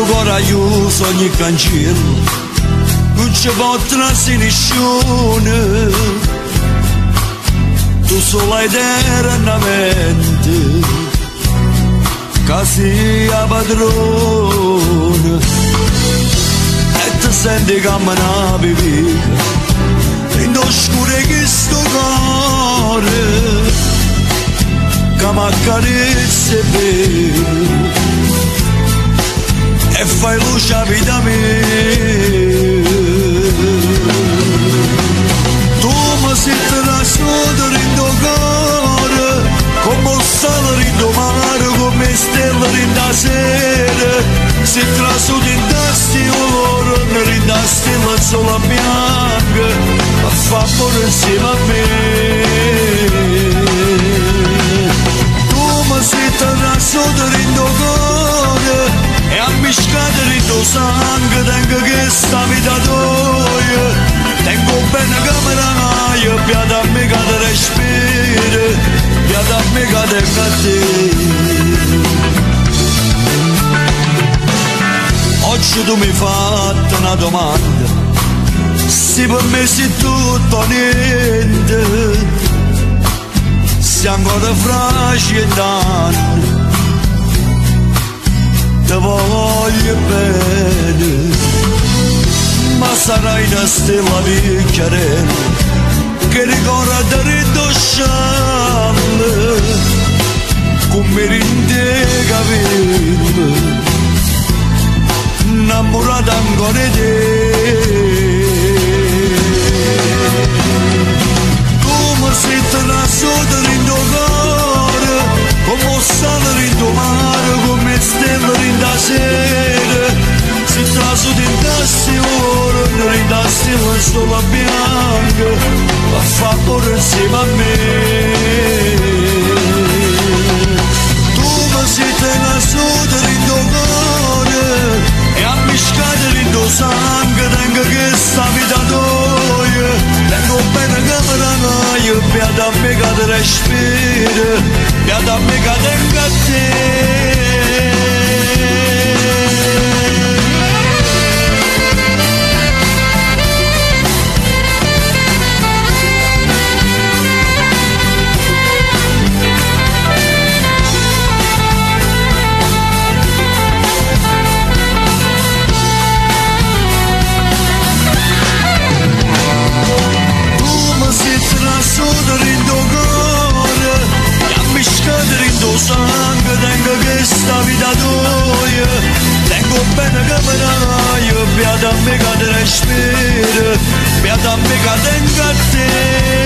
ancora io sogni cancello, non ci potrà essere nessuno, tu sola eternamente, che sia padrone, e ti senti come una vivica, in oscure che sto cuore, che mi accarezza bene, e fai luce a vita mia. Tu mi sei trasnuto in tuo cuore, come un sale in tuo mare, come stelle in da sera, sei trasnuto in tasti oro, in da stella sola bianca, a fa pure insieme a me. Tu mi sei trasnuto in tuo cuore, e a miscare il tuo sangue, tengo che sta vita tua, tengo bene come la naia, piada a me che ti respira, piada a me che tengo a te. Oggi tu mi hai fatto una domanda, se per me sei tutto o niente, sei ancora fragile e tanto, ti voglio bene, ma sarai una stella piccarella che ricorda il tuo scialle, come in te capelli, innamorata ancora di te. Come sei trasnuto in tuo cuore, come un sale in tuo mare, come stelle in da sera, si trasnuto in tassi oro, in da stella sola bianca, a fa pure insieme a me. Tu mi sei trasnuto in tuo cuore, e a miscare in tuo sangue, tengo che sta vita tua, tengo bene come la naia, piada a me che ti respira, piada a me che tengo a te. Sangue, tengo che sta vita tua, tengo bene come la naia, piada a me che ti respira, piada a me che tengo a te.